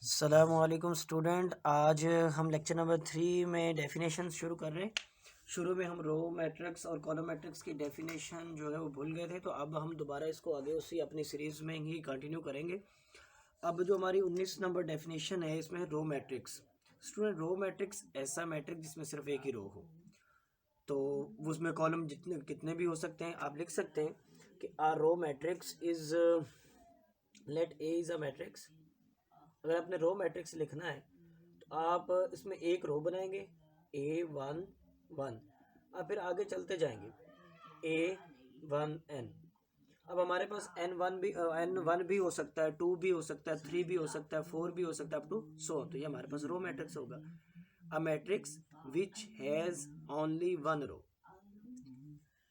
अस्सलामुअलैकुम स्टूडेंट। आज हम लेक्चर नंबर 3 में डेफिनेशन शुरू कर रहे हैं। शुरू में हम रो मैट्रिक्स और कॉलम मैट्रिक्स की डेफिनेशन जो है वो भूल गए थे, तो अब हम दोबारा इसको आगे उसी अपनी सीरीज़ में ही कंटिन्यू करेंगे। अब जो हमारी 19 नंबर डेफिनेशन है इसमें है row matrix. Student, row matrix ऐसा मैट्रिक्स जिसमें सिर्फ एक ही रो हो, तो उसमें कॉलम जितने कितने भी हो सकते हैं। आप लिख सकते हैं कि R row matrix is, let A is a matrix. अगर आपने रो मैट्रिक्स लिखना है तो आप इसमें एक रो बनाएंगे A11, अब फिर आगे चलते जाएंगे A1N। अब हमारे पास N1 भी हो सकता है, 2 भी हो सकता है, 3 भी हो सकता है, 4 भी हो सकता है, अप टू 100। तो ये हमारे पास रो मैट्रिक्स होगा, a matrix which has only one row.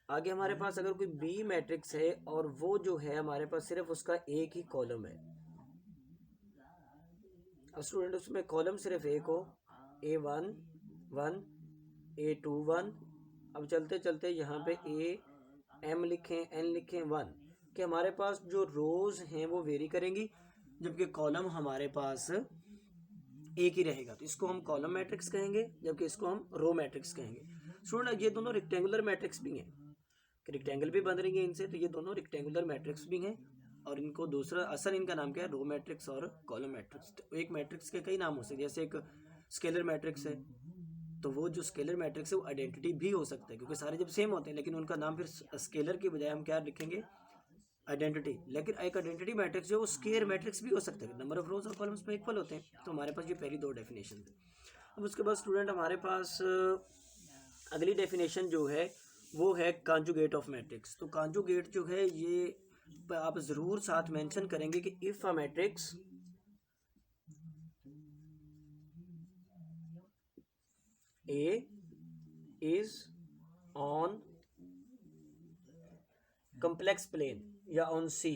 आगे हमारे पास अगर कोई बी मैट्रिक्स है और वो जो है हमारे पास सिर्फ उसका एक ही कॉलम है। अब स्टूडेंट उसमें कॉलम सिर्फ एक हो, A11, A21। अब चलते चलते यहाँ पे M लिखें, N लिखें, 1, कि हमारे पास जो रोज हैं वो वेरी करेंगी, जबकि कॉलम हमारे पास एक ही रहेगा। तो इसको हम कॉलम मैट्रिक्स कहेंगे, जबकि इसको हम रो मैट्रिक्स कहेंगे। स्टूडेंट, ये दोनों रेक्टेंगुलर मैट्रिक्स भी हैं, रेक्टेंगल भी बन रही है इनसे, तो ये दोनों रेक्टेंगुलर मैट्रिक्स भी हैं। और इनको दूसरा असल इनका नाम क्या है? रो मैट्रिक्स और कॉलम मैट्रिक्स। तो एक मैट्रिक्स के कई नाम हो सकते हैं, जैसे एक स्केलर मैट्रिक्स है, तो वो जो स्केलर मैट्रिक्स है वो आइडेंटिटी भी हो सकता है, क्योंकि सारे जब सेम होते हैं, लेकिन उनका नाम फिर स्केलर की बजाय हम क्या लिखेंगे? आइडेंटिटी। लेकिन एक आइडेंटिटी मैट्रिक्स जो वो स्केयर मैट्रिक्स भी हो सकता है, नंबर ऑफ रोज और कॉलम्स में इक्वल होते हैं। तो हमारे पास ये पहली दो डेफिनेशन है। अब उसके बाद स्टूडेंट हमारे पास अगली डेफिनेशन जो है वो है कॉन्जुगेट ऑफ मैट्रिक्स। तो कॉन्जुगेट जो है ये आप ज़रूर साथ मेंशन करेंगे कि if a matrix A is on complex plane या on C.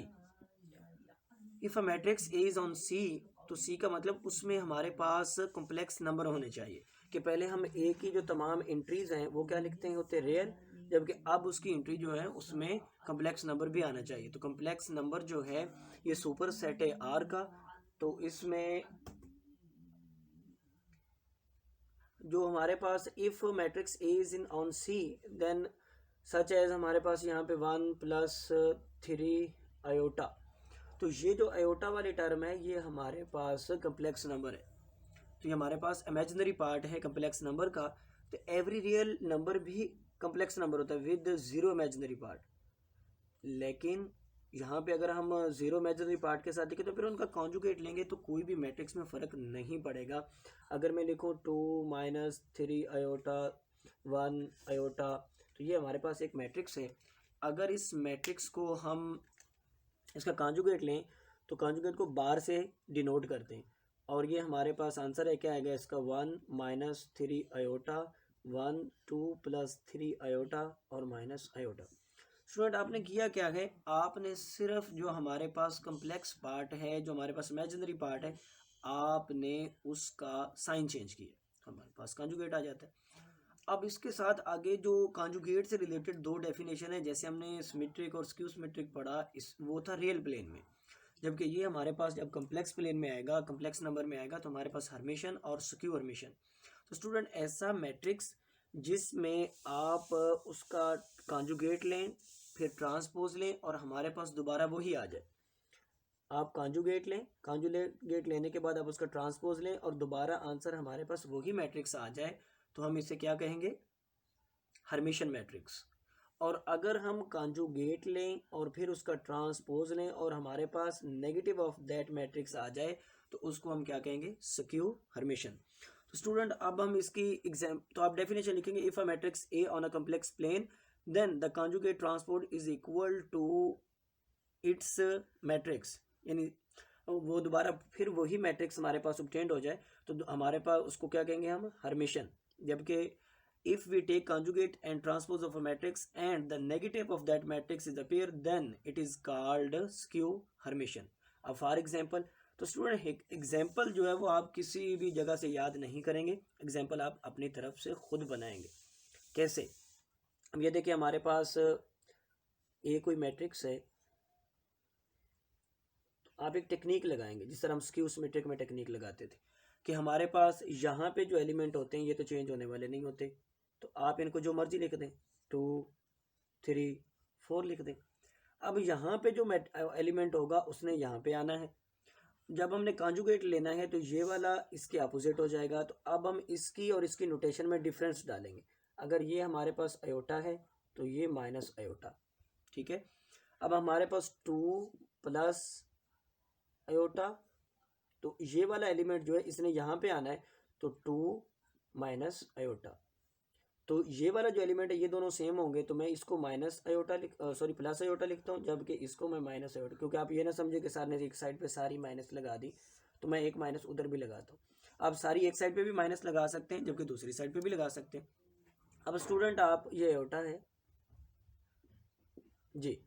If a matrix A is on C, तो सी का मतलब उसमें हमारे पास कॉम्प्लेक्स नंबर होने चाहिए। कि पहले हम ए की जो तमाम एंट्रीज हैं वो क्या लिखते हैं? होते रियल, जबकि अब उसकी एंट्री जो है उसमें कॉम्प्लेक्स नंबर भी आना चाहिए। तो कॉम्प्लेक्स नंबर जो है ये सुपर सेट है आर का। तो इसमें जो हमारे पास if matrix A is in on C, then such as हमारे पास यहाँ पे 1+3 आयोटा। तो ये जो आयोटा वाली टर्म है ये हमारे पास कम्प्लेक्स नंबर है। तो ये हमारे पास इमेजिनरी पार्ट है कम्प्लेक्स नंबर का। तो एवरी रियल नंबर भी कम्प्लेक्स नंबर होता है विद ज़ीरो इमेजिनरी पार्ट। लेकिन यहाँ पे अगर हम ज़ीरो इमेजिनरी पार्ट के साथ देखें तो फिर उनका कॉन्जुगेट लेंगे तो कोई भी मैट्रिक्स में फ़र्क नहीं पड़ेगा। अगर मैं लिखूँ 2-3 आयोटा 1 आयोटा, तो ये हमारे पास एक मैट्रिक्स है। अगर इस मैट्रिक्स को हम इसका कॉन्जुगेट लें तो कॉन्जुगेट को बार से डिनोट करते हैं, और ये हमारे पास आंसर है क्या आएगा इसका? 1-3 आयोटा, 1 2+3 आयोटा और माइनस आयोटा। स्टूडेंट, आपने किया क्या है? आपने सिर्फ जो हमारे पास कम्प्लेक्स पार्ट है, जो हमारे पास इमेजिनरी पार्ट है, आपने उसका साइन चेंज किया, हमारे पास कॉन्जुगेट आ जाता है। अब इसके साथ आगे जो कॉन्जुगेट से रिलेटेड दो डेफिनेशन है, जैसे हमने सिमेट्रिक और स्क्यू सिमेट्रिक पढ़ा, इस वो था रियल प्लेन में, जबकि ये हमारे पास जब कम्प्लेक्स प्लेन में आएगा, कम्प्लेक्स नंबर में आएगा, तो हमारे पास हर्मिशन और स्क्यू हर्मिशन। तो स्टूडेंट, ऐसा मैट्रिक्स जिसमें आप उसका कॉन्जुगेट लें, फिर ट्रांसपोज लें और हमारे पास दोबारा वही आ जाए। आप कॉन्जुगेट लें, कॉन्जुगेट लेने के बाद आप उसका ट्रांसपोज लें और दोबारा आंसर हमारे पास वही मैट्रिक्स आ जाए, तो हम इसे क्या कहेंगे? Hermitian matrix. और अगर हम कॉन्जुगेट लें और फिर उसका ट्रांसपोज लें और हमारे पास नेगेटिव ऑफ दैट मैट्रिक्स आ जाए, तो उसको हम क्या कहेंगे? Skew Hermitian. तो स्टूडेंट, अब हम इसकी तो आप डेफिनेशन लिखेंगे, if a matrix A on a complex plane then the conjugate transpose is equal to its matrix, यानी वो दोबारा फिर वही मैट्रिक्स हमारे पास ऑब्टेन्ड हो जाए, तो हमारे पास उसको क्या कहेंगे? हम हर्मिशन। जबकि if we take conjugate and transpose of a matrix and the negative of that matrix is appear, then it is called skew Hermitian. अब फॉर एग्जाम्पल, तो स्टूडेंट एग्जाम्पल जो है वो आप किसी भी जगह से याद नहीं करेंगे, एग्जाम्पल आप अपनी तरफ से खुद बनाएंगे। कैसे? अब ये देखिए, हमारे पास ए कोई मैट्रिक्स है, आप एक टेक्निक लगाएंगे, जिस तरह हम स्क्यू सिमेट्रिक में टेक्निक लगाते थे कि हमारे पास यहाँ पे जो एलिमेंट होते हैं ये तो चेंज होने वाले नहीं होते, तो आप इनको जो मर्जी लिख दें, 2 3 4 लिख दें। अब यहाँ पे जो एलिमेंट होगा उसने यहाँ पे आना है। जब हमने कॉन्जुगेट लेना है तो ये वाला इसके अपोजिट हो जाएगा। तो अब हम इसकी और इसकी नोटेशन में डिफरेंस डालेंगे। अगर ये हमारे पास अयोटा है तो ये माइनस अयोटा, ठीक है। अब हमारे पास 2 प्लस अयोटा, तो ये वाला एलिमेंट जो है इसने यहाँ पे आना है, तो 2 माइनस अयोटा। तो ये वाला जो एलिमेंट है ये दोनों सेम होंगे, तो मैं इसको माइनस अयोटा प्लस अयोटा लिखता हूँ, जबकि इसको मैं माइनस अयोटा, क्योंकि आप ये ना समझे कि सर ने एक साइड पे सारी माइनस लगा दी, तो मैं एक माइनस उधर भी लगाता हूँ। आप सारी एक साइड पे भी माइनस लगा सकते हैं, जबकि दूसरी साइड पे भी लगा सकते हैं। अब स्टूडेंट आप ये अयोटा है जी।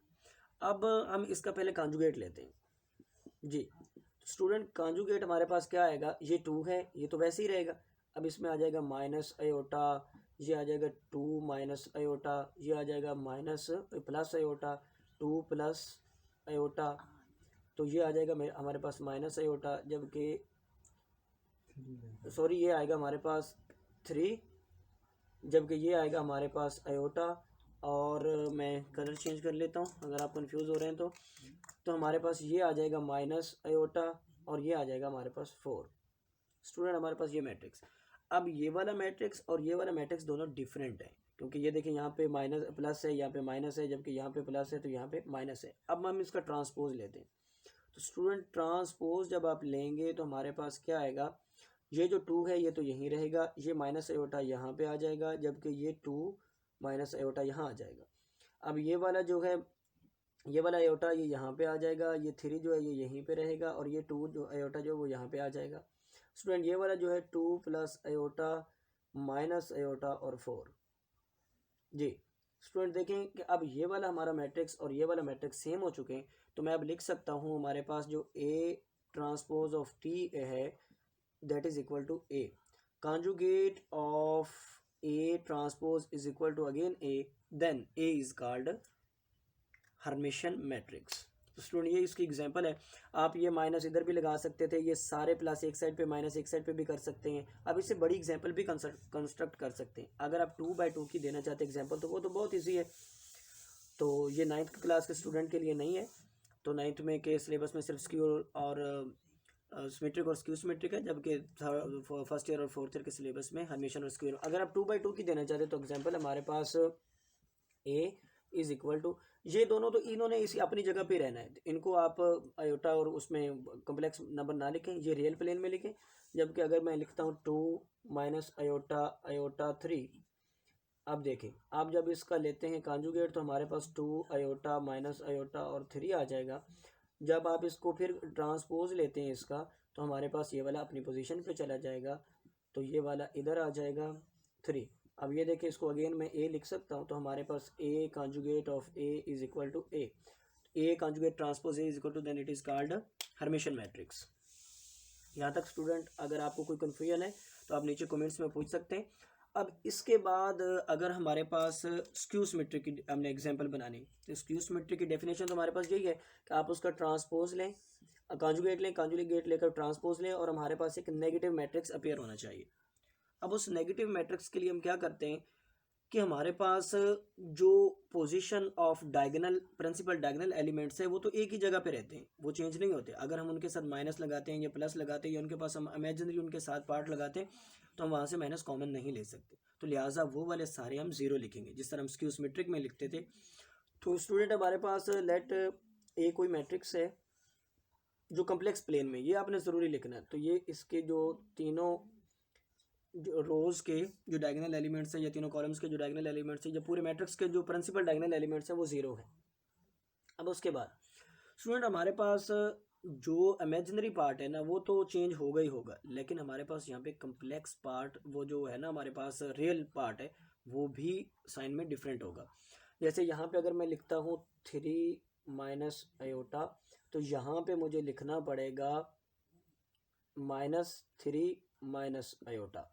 अब हम इसका पहले कॉन्जुगेट लेते हैं जी। स्टूडेंट कॉन्जुगेट हमारे पास क्या आएगा, ये 2 है, ये तो वैसे ही रहेगा। अब इसमें आ जाएगा माइनस अयोटा, ये आ जाएगा 2 माइनस अयोटा, ये आ जाएगा minus plus iota, 2 plus iota, तो ये आ जाएगा हमारे पास माइनस अयोटा, जबकि सॉरी ये आएगा हमारे पास 3, जबकि ये आएगा हमारे पास अयोटा। और मैं कलर चेंज कर लेता हूँ अगर आप कंफ्यूज हो रहे हैं तो हमारे पास ये आ जाएगा माइनस अयोटा और ये आ जाएगा हमारे पास 4। स्टूडेंट हमारे पास ये मैट्रिक्स, अब ये वाला मैट्रिक्स और ये वाला मैट्रिक्स दोनों डिफरेंट है, क्योंकि ये देखिए यहाँ पे माइनस प्लस है, यहाँ पे माइनस है, जबकि यहाँ पे प्लस है तो यहाँ पे माइनस है। अब हम इसका ट्रांसपोज लेते हैं। तो स्टूडेंट ट्रांसपोज जब आप लेंगे तो हमारे पास क्या आएगा, ये जो 2 है ये तो यहीं रहेगा, ये माइनस अयोटा यहाँ पे आ जाएगा, जबकि ये 2 माइनस अयोटा यहाँ आ जाएगा। अब ये वाला जो है, ये वाला अयोटा ये यहाँ पे आ जाएगा, ये 3 जो है ये यहीं पे रहेगा, और ये 2 जो अयोटा जो वो यहाँ पे आ जाएगा। स्टूडेंट ये वाला जो है 2 प्लस अयोटा माइनस अयोटा और 4 जी। स्टूडेंट देखें कि अब ये वाला हमारा मैट्रिक्स और ये वाला मैट्रिक्स सेम हो चुके हैं, तो मैं अब लिख सकता हूँ हमारे पास जो A ट्रांसपोज ऑफ T है that is equal to A, conjugate of A transpose is equal to again A, then A is called Hermitian matrix. तो स्टूडेंट ये इसकी एग्जांपल है। आप ये माइनस इधर भी लगा सकते थे, ये सारे प्लस एक साइड पे माइनस एक साइड पे भी कर सकते हैं। अब इससे बड़ी एग्जांपल भी कंस्ट्रक्ट कर सकते हैं। अगर आप 2/2 की देना चाहते हैं एग्जांपल तो वो तो बहुत ईजी है। तो ये 9th क्लास के स्टूडेंट के लिए नहीं है, तो 9th में के सिलेबस में सिर्फ स्क्यू और सिमेट्रिक और स्क्यू सिमेट्रिक है, जबकि फर्स्ट ईयर और फोर्थ ईयर के सिलेबस में हर्मिशियन और स्क्यू। अगर आप 2/2 की देना चाहते हैं तो एग्जांपल हमारे पास A इज इक्वल टू, ये दोनों तो इन्होंने इसी अपनी जगह पे रहना है, इनको आप अयोटा और उसमें कॉम्प्लेक्स नंबर ना लिखें, ये रियल प्लेन में लिखें। जबकि अगर मैं लिखता हूँ 2 माइनस अयोटा अयोटा 3, अब देखें आप जब इसका लेते हैं कॉन्जुगेट तो हमारे पास 2 अयोटा माइनस अयोटा और 3 आ जाएगा। जब आप इसको फिर ट्रांसपोज लेते हैं इसका, तो हमारे पास ये वाला अपनी पोजीशन पे चला जाएगा, तो ये वाला इधर आ जाएगा 3। अब ये देखिए इसको अगेन मैं A लिख सकता हूँ, तो हमारे पास A conjugate of A is equal to A conjugate transpose A is equal to, then it is called Hermitian matrix. यहाँ तक स्टूडेंट अगर आपको कोई कन्फ्यूजन है तो आप नीचे कमेंट्स में पूछ सकते हैं। अब इसके बाद अगर हमारे पास स्क्यू सिमेट्रिक की हमने एग्जांपल बनानी, तो स्क्यू सिमेट्रिक की डेफिनेशन तो हमारे पास यही है कि आप उसका ट्रांसपोज लें, कॉन्जुगेट लें, कॉन्जुगेट लेकर ट्रांसपोज लें, और हमारे पास एक नेगेटिव मैट्रिक्स अपीयर होना चाहिए। अब उस नेगेटिव मैट्रिक्स के लिए हम क्या करते हैं कि हमारे पास जो position of diagonal principal diagonal elements है वो तो एक ही जगह पे रहते हैं, वो चेंज नहीं होते। अगर हम उनके साथ माइनस लगाते हैं या प्लस लगाते हैं या उनके पास हम इमेजिनरी उनके साथ पार्ट लगाते हैं, तो हम वहाँ से माइनस कॉमन नहीं ले सकते, तो लिहाजा वो वाले सारे हम 0 लिखेंगे, जिस तरह हम स्क्यू सिमेट्रिक में लिखते थे। तो स्टूडेंट हमारे पास लेट ए कोई मैट्रिक्स है जो कम्प्लेक्स प्लेन में, ये आपने ज़रूरी लिखना है। तो ये इसके जो तीनों जो रोज के जो डायगोनल एलिमेंट्स हैं या तीनों कॉलम्स के जो डायगोनल एलिमेंट्स हैं या पूरे मैट्रिक्स के जो प्रिंसिपल डायगोनल एलिमेंट्स हैं वो 0 है। अब उसके बाद स्टूडेंट हमारे पास जो इमेजिनरी पार्ट है ना वो तो चेंज होगा ही होगा, लेकिन हमारे पास यहाँ पे कम्प्लेक्स पार्ट वो जो है ना हमारे पास रियल पार्ट है वो भी साइन में डिफरेंट होगा। जैसे यहाँ पे अगर मैं लिखता हूँ 3 माइनस अयोटा, तो यहाँ पे मुझे लिखना पड़ेगा -3 माइनस अयोटा,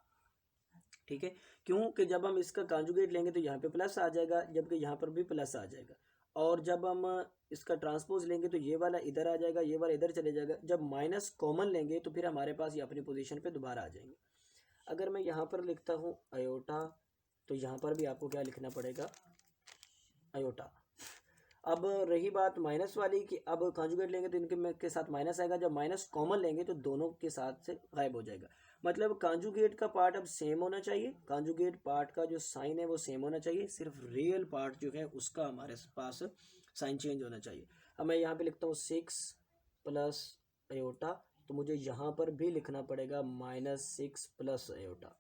ठीक है। क्यों कि जब हम इसका कॉन्जुगेट लेंगे तो यहाँ पे प्लस आ जाएगा, जबकि यहाँ पर भी प्लस आ जाएगा। और जब हम इसका ट्रांसपोज लेंगे तो ये वाला इधर आ जाएगा, ये वाला इधर चले जाएगा। जब माइनस कॉमन लेंगे तो फिर हमारे पास ये अपनी पोजीशन पे दोबारा आ जाएंगे। अगर मैं यहाँ पर लिखता हूँ आयोटा, तो यहाँ पर भी आपको क्या लिखना पड़ेगा, आयोटा। अब रही बात माइनस वाली कि अब कॉन्जुगेट लेंगे तो इनके के साथ माइनस आएगा, जब माइनस कॉमन लेंगे तो दोनों के साथ से गायब हो जाएगा। मतलब कॉन्जुगेट का पार्ट अब सेम होना चाहिए, कॉन्जुगेट पार्ट का जो साइन है वो सेम होना चाहिए, सिर्फ रियल पार्ट जो है उसका हमारे पास साइन चेंज होना चाहिए। अब मैं यहाँ पे लिखता हूँ 6 प्लस आयोटा, तो मुझे यहाँ पर भी लिखना पड़ेगा -6 प्लस आयोटा।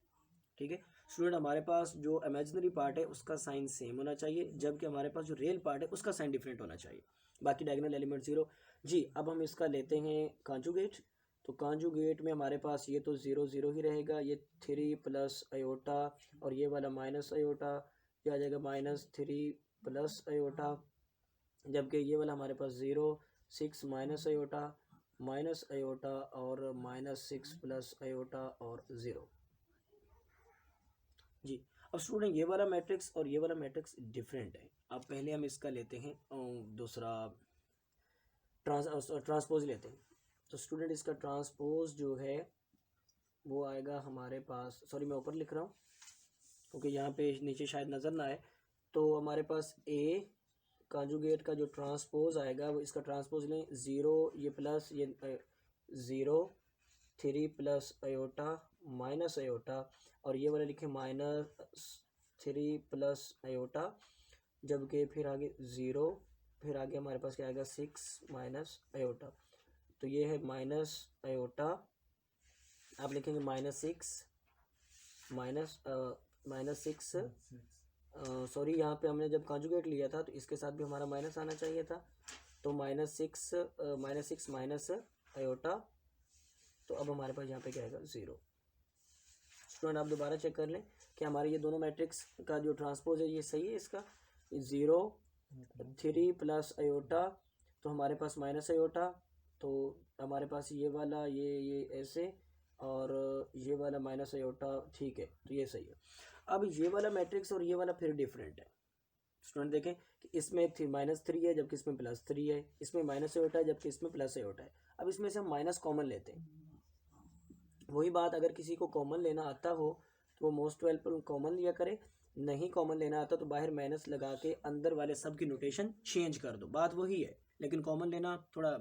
ठीक है स्टूडेंट, हमारे पास जो इमेजिनरी पार्ट है उसका साइन सेम होना चाहिए, जबकि हमारे पास जो रियल पार्ट है उसका साइन डिफरेंट होना चाहिए। बाकी डायगोनल एलिमेंट 0। जी अब हम इसका लेते हैं कॉन्जुगेट। तो कॉन्जुगेट में हमारे पास ये तो 0 0 ही रहेगा, ये 3 प्लस आयोटा और ये वाला माइनस आयोटा, ये आ जाएगा -3 प्लस आयोटा, जबकि ये वाला हमारे पास 0 6 माइनस आयोटा और -6 प्लस आयोटा और 0। जी अब स्टूडेंट ये वाला मैट्रिक्स और ये वाला मैट्रिक्स डिफरेंट है। अब पहले हम इसका लेते हैं दूसरा ट्रांसपोज लेते हैं। तो स्टूडेंट इसका ट्रांसपोज जो है वो आएगा हमारे पास, सॉरी मैं ऊपर लिख रहा हूँ क्योंकि यहाँ पे नीचे शायद नज़र ना आए। तो हमारे पास ए कॉन्जुगेट का जो ट्रांसपोज आएगा वो इसका ट्रांसपोज लें 0 ये प्लस ये 0 3 प्लस आयोटा माइनस आयोटा और ये वाला लिखे -3 प्लस आयोटा, जबकि फिर आगे 0, फिर आगे हमारे पास क्या आएगा 6 माइनस आयोटा। तो ये है माइनस आयोटा, आप लिखेंगे -6 सॉरी यहाँ पे हमने जब कॉन्जुगेट लिया था तो इसके साथ भी हमारा माइनस आना चाहिए था। तो -6 माइनस आयोटा, तो अब हमारे पास यहाँ पे क्या आएगा 0। स्टूडेंट आप दोबारा चेक कर लें कि हमारे ये दोनों मैट्रिक्स का जो ट्रांसपोज है ये सही है। इसका 0 3 प्लस आयोटा, तो हमारे पास माइनस आयोटा, तो हमारे पास ये वाला ये ऐसे और ये वाला माइनस आयोटा, ठीक है तो ये सही है। अब ये वाला मैट्रिक्स और ये वाला फिर डिफरेंट है। स्टूडेंट देखें कि इसमें -3 है जबकि इसमें +3 है, इसमें माइनस आयोटा है जबकि इसमें प्लस आयोटा है। अब इसमें से हम माइनस कॉमन लेते हैं। वही बात, अगर किसी को कॉमन लेना आता हो तो वो मोस्ट वेलकम कॉमन लिया करे, नहीं कॉमन लेना आता तो बाहर माइनस लगा के अंदर वाले सब की नोटेशन चेंज कर दो, बात वही है। लेकिन कॉमन लेना थोड़ा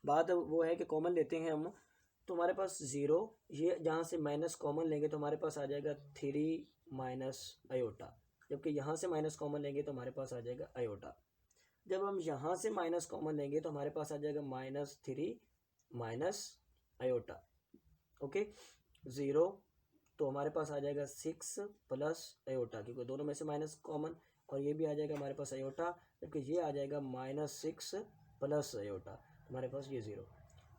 बात वो है कि कॉमन लेते हैं हम तो हमारे पास 0, ये जहाँ से माइनस कॉमन लेंगे तो हमारे पास आ जाएगा 3 माइनस आयोटा, जबकि यहाँ से माइनस कॉमन लेंगे तो हमारे पास आ जाएगा आयोटा। जब हम यहाँ से माइनस कॉमन लेंगे तो हमारे पास आ जाएगा -3 माइनस आयोटा। ओके 0, तो हमारे पास आ जाएगा 6 प्लस आयोटा, क्योंकि दोनों में से माइनस कॉमन, और ये भी आ जाएगा हमारे पास आयोटा, जबकि ये आ जाएगा -6 प्लस आयोटा, हमारे पास ये 0।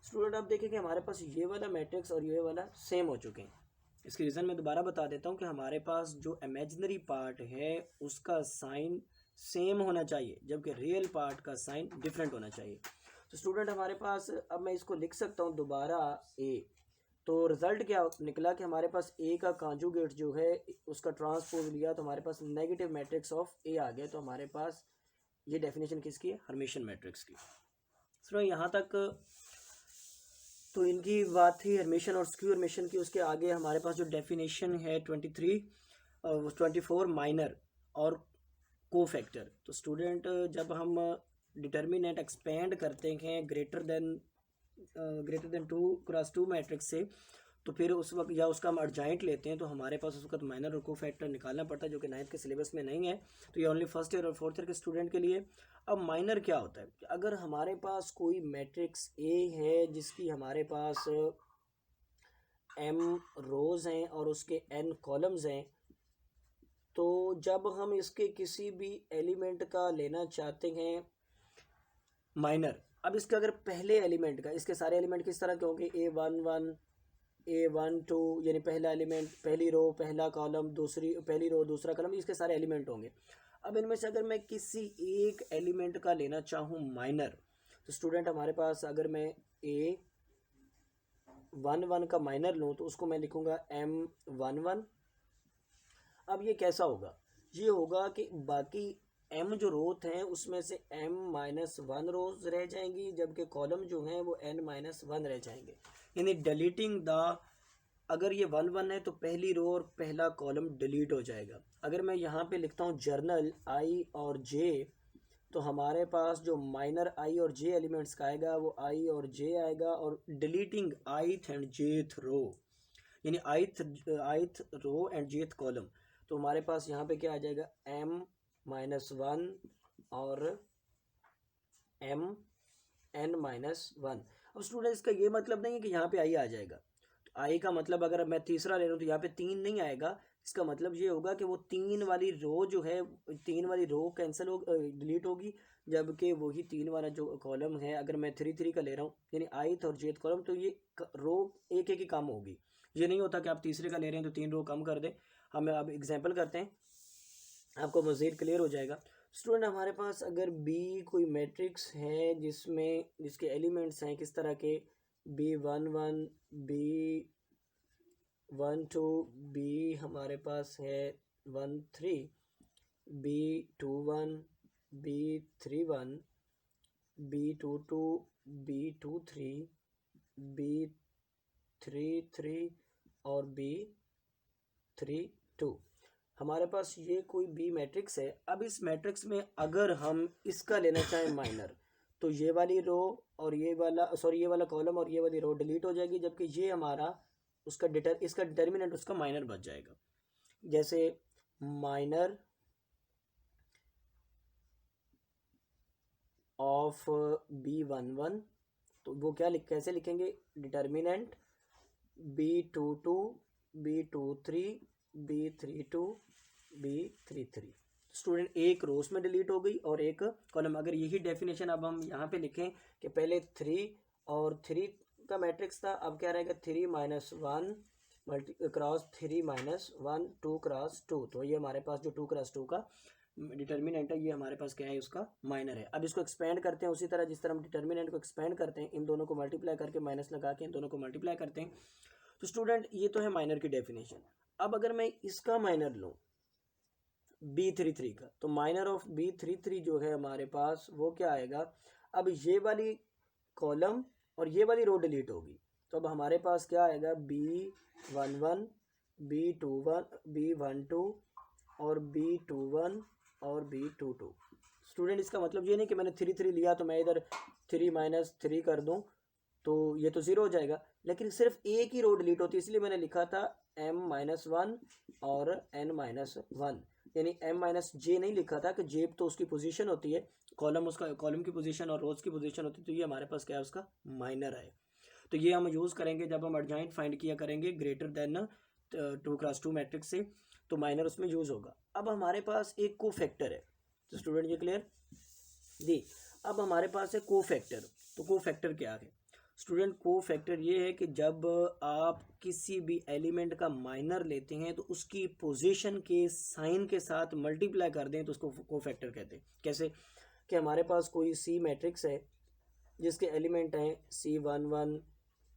स्टूडेंट आप देखें कि हमारे पास ये वाला मैट्रिक्स और ये वाला सेम हो चुके हैं। इसकी रीज़न मैं दोबारा बता देता हूँ कि हमारे पास जो इमेजिनरी पार्ट है उसका साइन सेम होना चाहिए, जबकि रियल पार्ट का साइन डिफरेंट होना चाहिए। तो स्टूडेंट हमारे पास, अब मैं इसको लिख सकता हूँ दोबारा ए। तो रिज़ल्ट क्या निकला कि हमारे पास ए का कॉन्जुगेट जो है उसका ट्रांसपोज लिया तो हमारे पास नेगेटिव मैट्रिक्स ऑफ ए आ गया। तो हमारे पास ये डेफिनेशन किसकी है, हर्मिशियन मैट्रिक्स की। सो यहाँ तक तो इनकी बात थी हर्मिशियन और स्क्यू हर्मिशियन की। उसके आगे हमारे पास जो डेफिनेशन है 24 माइनर और कोफैक्टर। तो स्टूडेंट जब हम डिटर्मिनेंट एक्सपेंड करते हैं ग्रेटर देन 2 क्रॉस 2 मैट्रिक्स से, तो फिर उस वक्त या उसका हम अर्जाइंट लेते हैं तो हमारे पास उस वक्त माइनर और कोफैक्टर निकालना पड़ता है, जो कि 9th के सिलेबस में नहीं है। तो ये ओनली फर्स्ट ईयर और फोर्थ ईयर के स्टूडेंट के लिए। अब माइनर क्या होता है, अगर हमारे पास कोई मैट्रिक्स ए है जिसकी हमारे पास m रोज हैं और उसके n कॉलम्स हैं, तो जब हम इसके किसी भी एलिमेंट का लेना चाहते हैं माइनर, अब इसके अगर पहले एलिमेंट का, इसके सारे एलिमेंट किस तरह के होंगे, A11 A12 यानी पहला एलिमेंट, पहली रो पहला कॉलम, दूसरी पहली रो दूसरा कॉलम, इसके सारे एलिमेंट होंगे। अब इनमें से अगर मैं किसी एक एलिमेंट का लेना चाहूँ माइनर, तो स्टूडेंट हमारे पास अगर मैं A11 का माइनर लूँ तो उसको मैं लिखूँगा M11। अब ये कैसा होगा, ये होगा कि बाकी m जो रोथ हैं उसमें से m-1 रोज रह जाएंगी, जबकि कॉलम जो हैं वो n-1 रह जाएंगे। यानी डिलीटिंग द, अगर ये 1 है तो पहली रो और पहला कॉलम डिलीट हो जाएगा। अगर मैं यहाँ पे लिखता हूँ जर्नल i और j, तो हमारे पास जो माइनर i और j एलिमेंट्स का आएगा वो i और j आएगा, और deleting ith and jth row, यानी ith row and jth column, तो हमारे पास यहाँ पे क्या आ जाएगा m-1 और n-1। अब स्टूडेंट इसका ये मतलब नहीं है कि यहाँ पे i आ जाएगा, तो i का मतलब अगर मैं तीसरा ले रहा हूँ तो यहाँ पे 3 नहीं आएगा। इसका मतलब ये होगा कि वो 3 वाली रो जो है, 3 वाली रो कैंसिल हो, डिलीट होगी, जबकि वही 3 वाला जो कॉलम है अगर मैं 3 का ले रहा हूँ यानी ith और jth कॉलम, तो ये रो एक एक ही कम होगी। ये नहीं होता कि आप तीसरे का ले रहे हैं तो 3 रो कम कर दें। हम अब एग्जाम्पल करते हैं, आपको मज़ीद क्लियर हो जाएगा। स्टूडेंट हमारे पास अगर बी कोई मैट्रिक्स है जिसमें जिसके एलिमेंट्स हैं किस तरह के, B11 B12 बी हमारे पास है 13, B21 B31 B22 B23 B33 और B32, हमारे पास ये कोई बी मैट्रिक्स है। अब इस मैट्रिक्स में अगर हम इसका लेना चाहें माइनर, तो ये वाली रो और ये वाला कॉलम और ये वाली रो डिलीट हो जाएगी, जबकि ये हमारा इसका डिटर्मिनेंट उसका माइनर बच जाएगा। जैसे माइनर ऑफ B11, तो वो कैसे लिखेंगे, determinant B22 B23 B32 B33। Student एक रोज में डिलीट हो गई और एक कॉलम। अगर यही डेफिनेशन अब हम यहाँ पे लिखें कि पहले 3 और 3 का मैट्रिक्स था, अब क्या रहेगा 3-1 क्रॉस 3-1 2x2, तो ये हमारे पास जो 2x2 का डिटर्मिनेंट है ये हमारे पास क्या है, उसका माइनर है। अब इसको एक्सपेंड करते हैं उसी तरह जिस तरह हम डिटर्मिनेंट को एक्सपेंड करते हैं, इन दोनों को मल्टीप्लाई करके माइनस लगा के इन दोनों को मल्टीप्लाई करते हैं। तो स्टूडेंट ये तो है माइनर की डेफिनेशन। अब अगर मैं इसका माइनर लूँ B33 का, तो माइनर ऑफ B33 जो है हमारे पास वो क्या आएगा, अब ये वाली कॉलम और ये वाली रो डिलीट होगी, तो अब हमारे पास क्या आएगा B11 B12 और B21 और B22। स्टूडेंट इसका मतलब ये नहीं कि मैंने 3 लिया तो मैं इधर 3-3 कर दूं तो ये तो 0 हो जाएगा, लेकिन सिर्फ एक ही रो डिलीट होती है, इसलिए मैंने लिखा था m-1 और n-1, यानी m-j नहीं लिखा था कि j तो उसकी पोजीशन होती है, कॉलम की पोजीशन और रोज की पोजीशन होती है, तो ये हमारे पास क्या है, उसका माइनर है। तो ये हम यूज़ करेंगे जब हम एडजॉइंट फाइंड किया करेंगे ग्रेटर देन 2x2 मैट्रिक्स से, तो माइनर उसमें यूज़ होगा। अब हमारे पास एक कोफैक्टर है, तो स्टूडेंट ये क्लियर जी। अब हमारे पास है कोफैक्टर, तो कोफैक्टर क्या है स्टूडेंट, कोफैक्टर ये है कि जब आप किसी भी एलिमेंट का माइनर लेते हैं तो उसकी पोजीशन के साइन के साथ मल्टीप्लाई कर दें तो उसको कोफैक्टर कहते हैं। कैसे कि हमारे पास कोई सी मैट्रिक्स है जिसके एलिमेंट हैं C11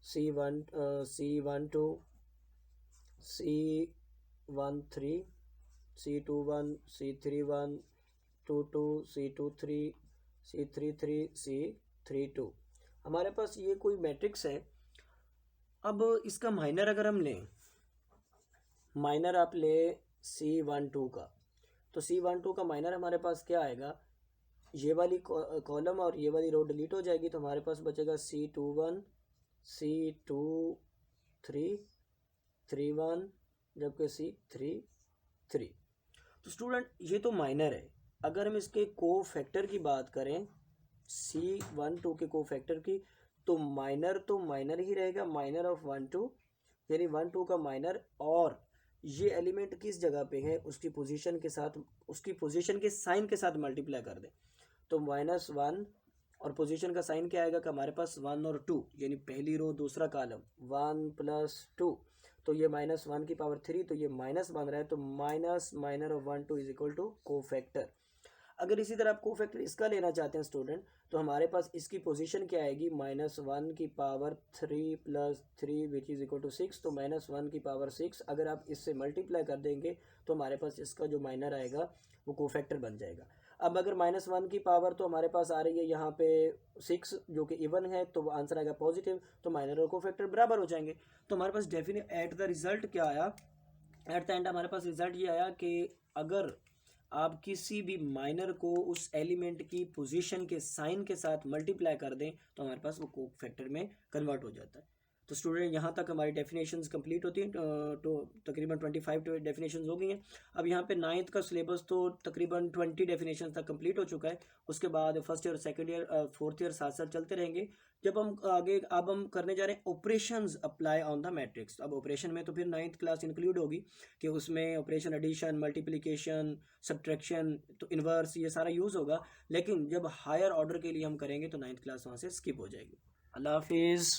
C12 C13 C21 C31 22 C23 C33 C32, हमारे पास ये कोई मैट्रिक्स है। अब इसका माइनर अगर हम लें, माइनर आप ले C12 का, तो C12 का माइनर हमारे पास क्या आएगा, ये वाली कॉलम और ये वाली रो डिलीट हो जाएगी, तो हमारे पास बचेगा C21 C23 31 जबकि C33। तो स्टूडेंट ये तो माइनर है। अगर हम इसके कोफैक्टर की बात करें C12 के कोफैक्टर की, तो माइनर ही रहेगा, माइनर ऑफ 12 यानी 12 का माइनर, और ये एलिमेंट किस जगह पे है उसकी पोजीशन के साथ, उसकी पोजीशन के साइन के साथ मल्टीप्लाई कर दें, तो -1 और पोजीशन का साइन क्या आएगा कि हमारे पास 1 और 2 यानी पहली रो दूसरा कॉलम 1 + 2, तो ये -1 की पावर 3, तो ये माइनस बन रहा है, तो minor of 1 2 is equal to cofactor. अगर इसी तरह आप कोफैक्टर इसका लेना चाहते हैं स्टूडेंट, तो हमारे पास इसकी पोजीशन क्या आएगी, -1 की power 3 + 3 which is equal to 6, तो -1 की पावर 6 अगर आप इससे मल्टीप्लाई कर देंगे तो हमारे पास इसका जो माइनर आएगा वो कोफैक्टर बन जाएगा। अब अगर -1 की पावर तो हमारे पास आ रही है यहाँ पे 6 जो कि इवन है, तो आंसर आएगा पॉजिटिव, तो माइनर और कोफैक्टर बराबर हो जाएंगे। तो हमारे पास डेफिनेट एट द रिजल्ट क्या आया, एट द एंड हमारे पास रिजल्ट ये आया कि अगर आप किसी भी माइनर को उस एलिमेंट की पोजीशन के साइन के साथ मल्टीप्लाई कर दें तो हमारे पास वो कोफैक्टर में कन्वर्ट हो जाता है। तो स्टूडेंट यहाँ तक हमारी डेफिनेशंस कंप्लीट होती हैं, तो तकरीबन 25 डेफिनेशंस हो गई हैं। अब यहाँ पे 9th का सिलेबस तो तकरीबन 20 डेफिनेशंस तक कंप्लीट हो चुका है। उसके बाद first year, second year, fourth year साथ साथ चलते रहेंगे। जब हम आगे अब हम करने जा रहे हैं operations apply on the matrix. अब ऑपरेशन में तो फिर 9th क्लास इंक्लूड होगी कि उसमें ऑपरेशन एडिशन, मल्टीप्लिकेशन, सब्ट्रैक्शन, तो इन्वर्स, ये सारा यूज़ होगा। लेकिन जब हायर ऑर्डर के लिए हम करेंगे तो 9th क्लास वहाँ से स्किप हो जाएगी। अल्लाह हाफिज़।